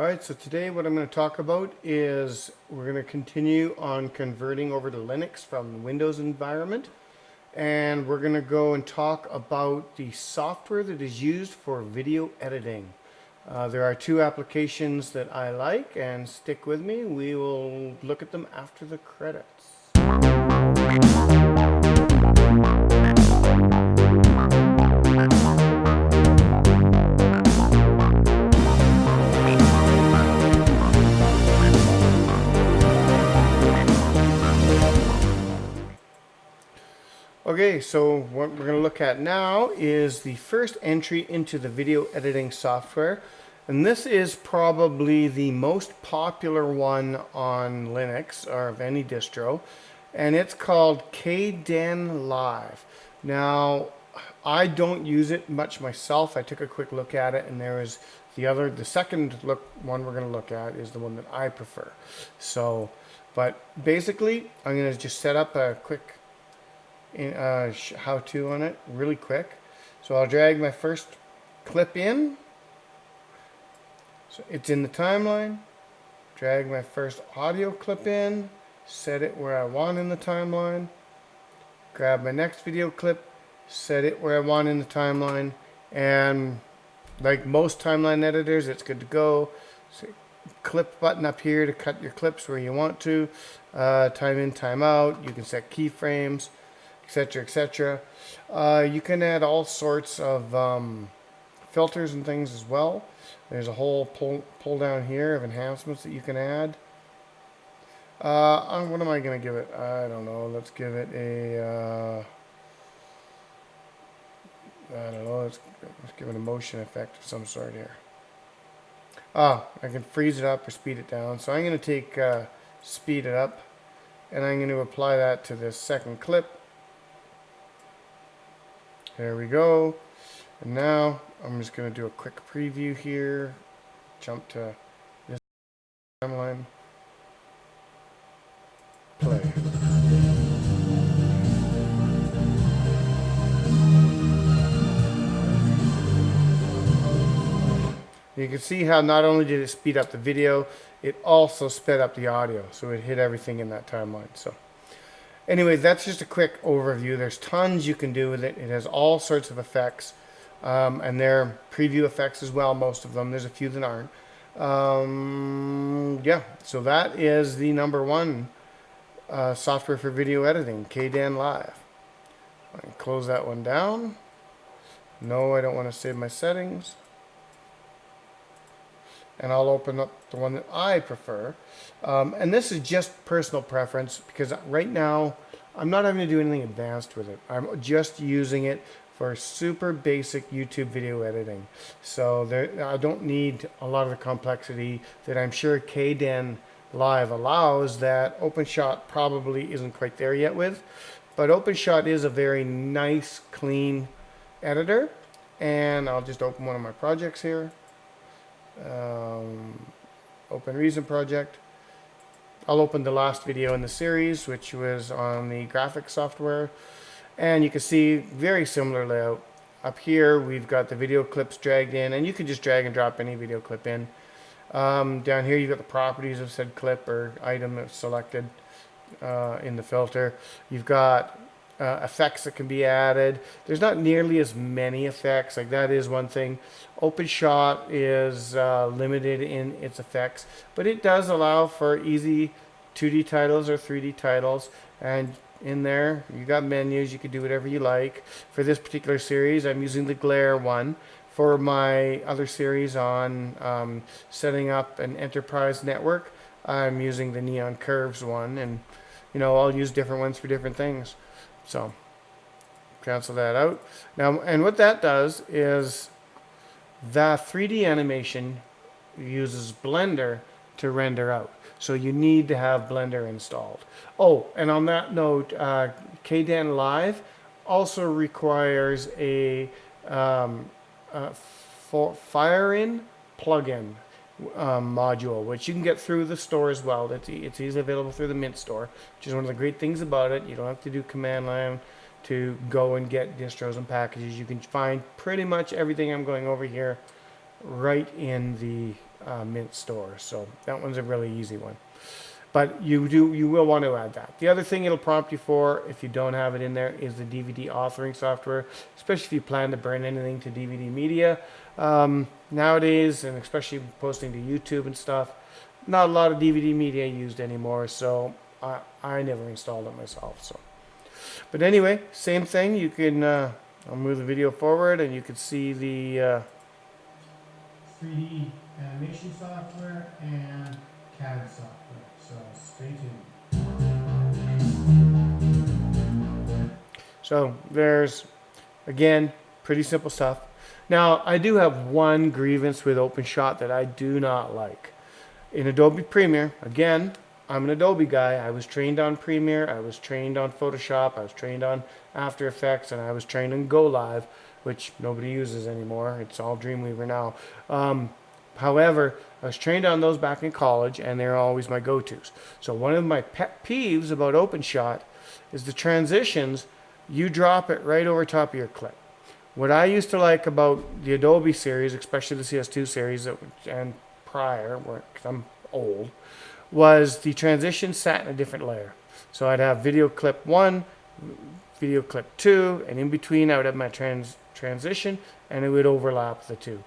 Alright, so today what I'm going to talk about is we're going to continue on converting over to Linux from the Windows environment. And we're going to go and talk about the software that is used for video editing. There are two applications that I like, and stick with me. We will look at them after the credits. Okay, so what we're going to look at now is the first entry into the video editing software. And this is probably the most popular one on Linux or of any distro. And it's called Kdenlive. Now, I don't use it much myself. I took a quick look at it, and there is the second one we're going to look at is the one that I prefer. So, but basically, I'm going to just set up a quick how-to on it really quick. So I'll drag my first clip in. So it's in the timeline. Drag my first audio clip in. Set it where I want in the timeline. Grab my next video clip. Set it where I want in the timeline. And like most timeline editors, it's good to go. So clip button up here to cut your clips where you want to. Time in, time out. You can set keyframes, etc., etc. You can add all sorts of filters and things as well. There's a whole pull down here of enhancements that you can add. What am I going to give it? I don't know. Let's give it a I don't know. Let's give it a motion effect of some sort here. I can freeze it up or speed it down. So I'm going to take speed it up, and I'm going to apply that to this second clip. There we go. And now I'm just going to do a quick preview here. Jump to this timeline. Play. You can see how not only did it speed up the video, it also sped up the audio. So it hit everything in that timeline. So anyway, that's just a quick overview. There's tons you can do with it. It has all sorts of effects, and they're preview effects as well, most of them. There's a few that aren't. Yeah, so that is the number one software for video editing, Kdenlive. I can close that one down. No, I don't want to save my settings. And I'll open up the one that I prefer. And this is just personal preference, because right now I'm not having to do anything advanced with it. I'm just using it for super basic YouTube video editing. So I don't need a lot of the complexity that I'm sure Kdenlive allows, that OpenShot probably isn't quite there yet with. But OpenShot is a very nice, clean editor. And I'll just open one of my projects here. Open Reason project. I'll open the last video in the series, which was on the graphics software, and you can see very similar layout. Up here we've got the video clips dragged in, and you can just drag and drop any video clip in. Down here you've got the properties of said clip or item that's selected in the filter. You've got effects that can be added. There's not nearly as many effects. Like, that is one thing. OpenShot is limited in its effects, but it does allow for easy 2D titles or 3D titles. And in there, you got menus. You can do whatever you like. For this particular series, I'm using the glare one. For my other series on setting up an enterprise network, I'm using the neon curves one. And I'll use different ones for different things. So cancel that out. Now, and what that does is the 3D animation uses Blender to render out. So you need to have Blender installed. Oh, and on that note, Kdenlive also requires a Firein plugin module, which you can get through the store as well. It's easily available through the Mint store, which is one of the great things about it. You don't have to do command line to go and get distros and packages. You can find pretty much everything I'm going over here right in the Mint Store. So that one's a really easy one. But you will want to add that. The other thing it'll prompt you for, if you don't have it in there, is the DVD authoring software, especially if you plan to burn anything to DVD media. Nowadays, and especially posting to YouTube and stuff, not a lot of DVD media used anymore, so I never installed it myself. So, but anyway, same thing. You can I'll move the video forward, and you can see the 3D animation software and CAD software. So stay tuned. So there's, again, pretty simple stuff. Now, I do have one grievance with OpenShot that I do not like. In Adobe Premiere, again, I'm an Adobe guy. I was trained on Premiere, I was trained on Photoshop, I was trained on After Effects, and I was trained on GoLive, which nobody uses anymore. It's all Dreamweaver now. However, I was trained on those back in college, and they're always my go-tos. So one of my pet peeves about OpenShot is the transitions. You drop it right over top of your clip. What I used to like about the Adobe series, especially the CS2 series and prior, because I'm old, was the transition sat in a different layer. So I'd have video clip 1, video clip 2, and in between I would have my transition, and it would overlap the two.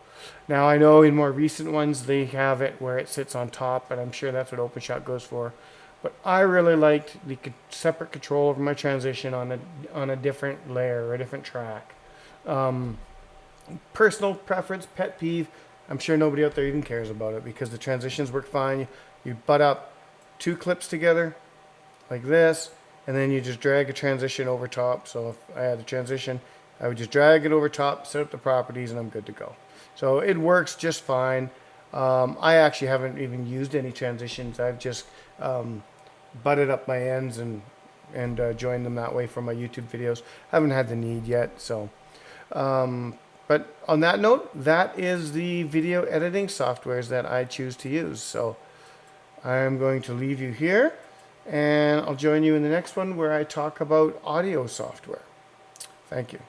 Now I know in more recent ones they have it where it sits on top, and I'm sure that's what OpenShot goes for. But I really liked the separate control over my transition on a different layer or a different track. Personal preference, pet peeve. I'm sure nobody out there even cares about it because the transitions work fine. You butt up 2 clips together like this, and then you just drag a transition over top. So if I had a transition, I would just drag it over top, set up the properties, and I'm good to go. So it works just fine. I actually haven't even used any transitions. I've just butted up my ends and joined them that way for my YouTube videos. Haven't had the need yet. So, but on that note, that is the video editing softwares that I choose to use. So I'm going to leave you here, and I'll join you in the next one where I talk about audio software. Thank you.